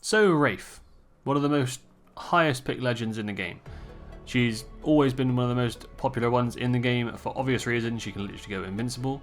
So Wraith, one of the most highest picked legends in the game. She's always been one of the most popular ones in the game for obvious reasons. She can literally go invincible.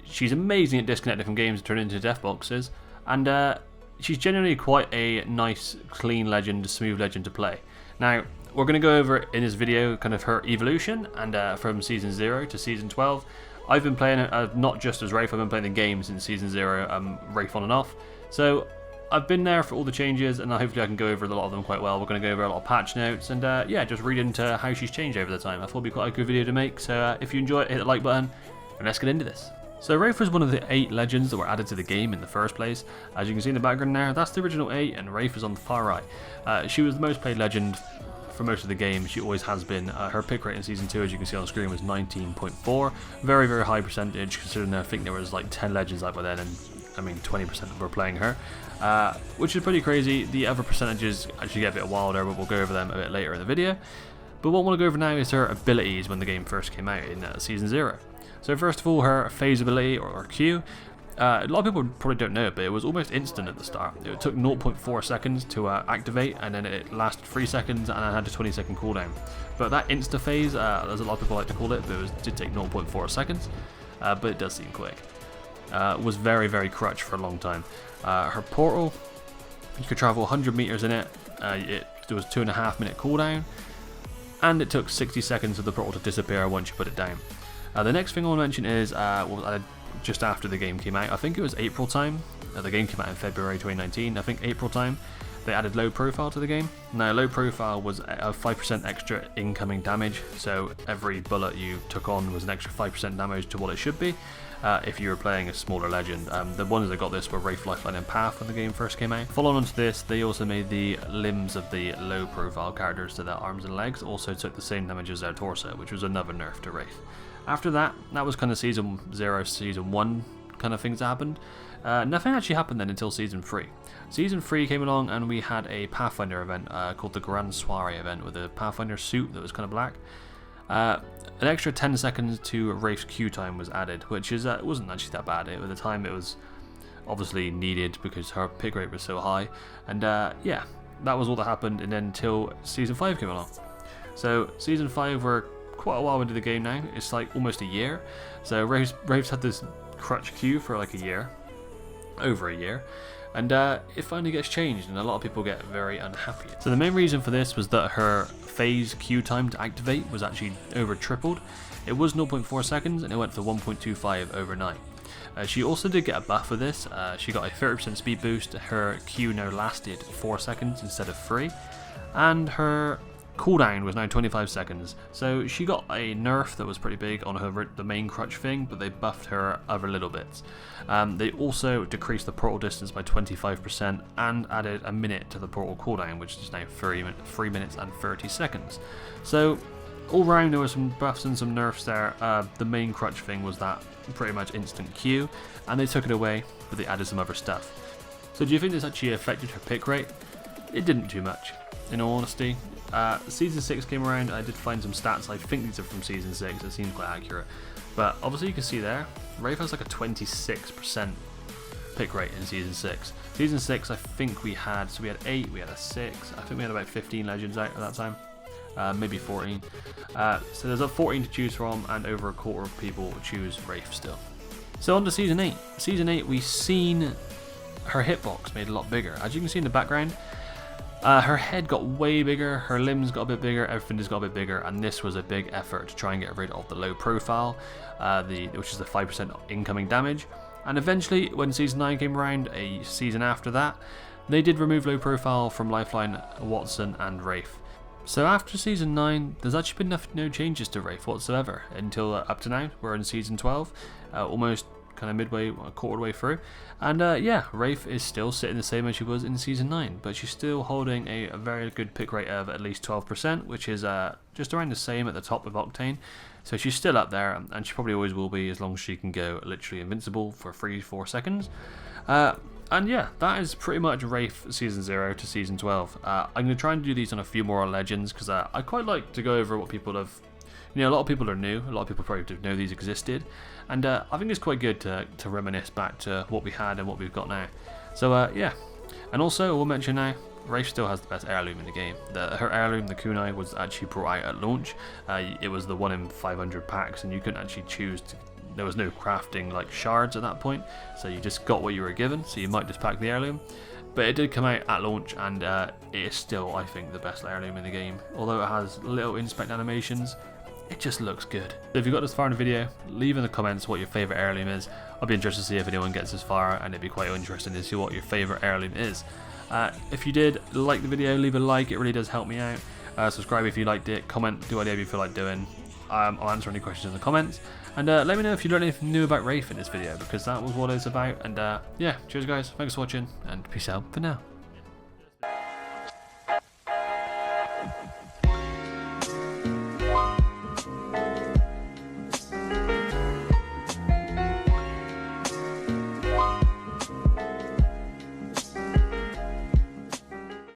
She's amazing at disconnecting from games and turning into death boxes. And she's generally quite a nice, clean legend, smooth legend to play. Now, we're going to go over in this video kind of her evolution and from Season 0 to Season 12. I've been playing not just as Wraith, I've been playing the game since Season 0, Wraith on and off. So I've been there for all the changes, and hopefully I can go over a lot of them quite well. We're going to go over a lot of patch notes and yeah, just read into how she's changed over the time. I thought it'd be quite a good video to make, so if you enjoy it, hit the like button, and let's get into this. So Wraith was one of the 8 legends that were added to the game in the first place. As you can see in the background there, that's the original 8, and Wraith is on the far right. She was the most played legend for most of the game. She always has been. Her pick rate in Season 2, as you can see on the screen, was 19.4. Very, very high percentage, considering I think there was like 10 legends like by then, and I mean 20% were playing her. Which is pretty crazy. The other percentages actually get a bit wilder, but we'll go over them a bit later in the video. But what I want to go over now is her abilities when the game first came out in Season 0. So first of all, her phase ability, or Q, a lot of people probably don't know it, but it was almost instant at the start. It took 0.4 seconds to activate, and then it lasted 3 seconds, and it had a 20-second cooldown. But that insta phase, as a lot of people like to call it, but it did take 0.4 seconds, but it does seem quick. Was very, very crutch for a long time. Her portal, you could travel 100 meters in it. There was 2.5 minute cooldown, and it took 60 seconds for the portal to disappear once you put it down. The next thing I want to mention is just after the game came out. I think it was April time. The game came out in February 2019. I think April time they added low profile to the game. Now, low profile was a 5% extra incoming damage, so every bullet you took on was an extra 5% damage to what it should be if you were playing a smaller legend. The ones that got this were Wraith, Lifeline and Path when the game first came out. Following on to this, they also made the limbs of the low profile characters, so their arms and legs also took the same damage as their torso, which was another nerf to Wraith. After that, that was kind of Season 0, Season 1 kind of things that happened. Nothing actually happened then until Season 3. Season 3 came along and we had a Pathfinder event called the Grand Soiree event with a Pathfinder suit that was kind of black. An extra 10 seconds to Wraith's Q time was added, which is wasn't actually that bad. At the time it was obviously needed because her pick rate was so high. And yeah, that was all that happened, and then until Season 5 came along. So Season 5 we're quite a while into the game now. It's like almost a year. So Wraith's had this crutch Q for like a year, over a year, and it finally gets changed, and a lot of people get very unhappy. So the main reason for this was that her phase Q time to activate was actually over tripled. It was 0.4 seconds and it went for 1.25 overnight. She also did get a buff for this. She got a 30% speed boost. Her Q now lasted 4 seconds instead of 3, and her cooldown was now 25 seconds. So she got a nerf that was pretty big on the main crutch thing, but they buffed her other little bits. They also decreased the portal distance by 25% and added a minute to the portal cooldown, which is now 3 minutes and 30 seconds. So all round there were some buffs and some nerfs there. The main crutch thing was that pretty much instant Q, and they took it away, but they added some other stuff. So do you think this actually affected her pick rate? It didn't too much, in all honesty. Season 6 came around. I did find some stats. I think these are from Season 6. It seems quite accurate. But obviously you can see there, Wraith has like a 26% pick rate in Season 6. Season 6 I think we had 8, we had a 6. I think we had about 15 legends out at that time. Maybe 14. So there's 14 to choose from, and over a quarter of people choose Wraith still. So on to Season 8. Season 8 we've seen her hitbox made a lot bigger. As you can see in the background, her head got way bigger, her limbs got a bit bigger, everything just got a bit bigger, and this was a big effort to try and get rid of the low profile, which is the 5% incoming damage. And eventually, when Season 9 came around, a season after that, they did remove low profile from Lifeline, Watson and Wraith. So after Season 9, there's actually been no changes to Wraith whatsoever until up to now. We're in Season 12, almost kind of midway, quarter way through, and yeah, Wraith is still sitting the same as she was in Season 9, but she's still holding a very good pick rate of at least 12%, which is just around the same at the top of Octane. So she's still up there, and she probably always will be as long as she can go literally invincible for 3-4 seconds. And yeah, that is pretty much Wraith Season 0 to Season 12. I'm going to try and do these on a few more legends, because I quite like to go over what people have. You know, a lot of people are new, a lot of people probably didn't know these existed, and I think it's quite good to reminisce back to what we had and what we've got now. So yeah, And also, I will mention now, Wraith still has the best heirloom in the game. Her heirloom, the kunai, was actually brought out at launch. It was the 1 in 500 packs, and you couldn't actually choose to. There was no crafting like shards at that point, so you just got what you were given. So you might just pack the heirloom. But it did come out at launch, and it is still, I think, the best heirloom in the game. Although it has little inspect animations, it just looks good. So if you got this far in the video, leave in the comments what your favourite heirloom is. I'll be interested to see if anyone gets this far, and it'd be quite interesting to see what your favourite heirloom is. If you did like the video, leave a like, it really does help me out. Subscribe if you liked it, comment, do whatever you feel like doing. I'll answer any questions in the comments. And let me know if you learned anything new about Wraith in this video, because that was what it's about. And yeah, cheers guys, thanks for watching, and peace out for now.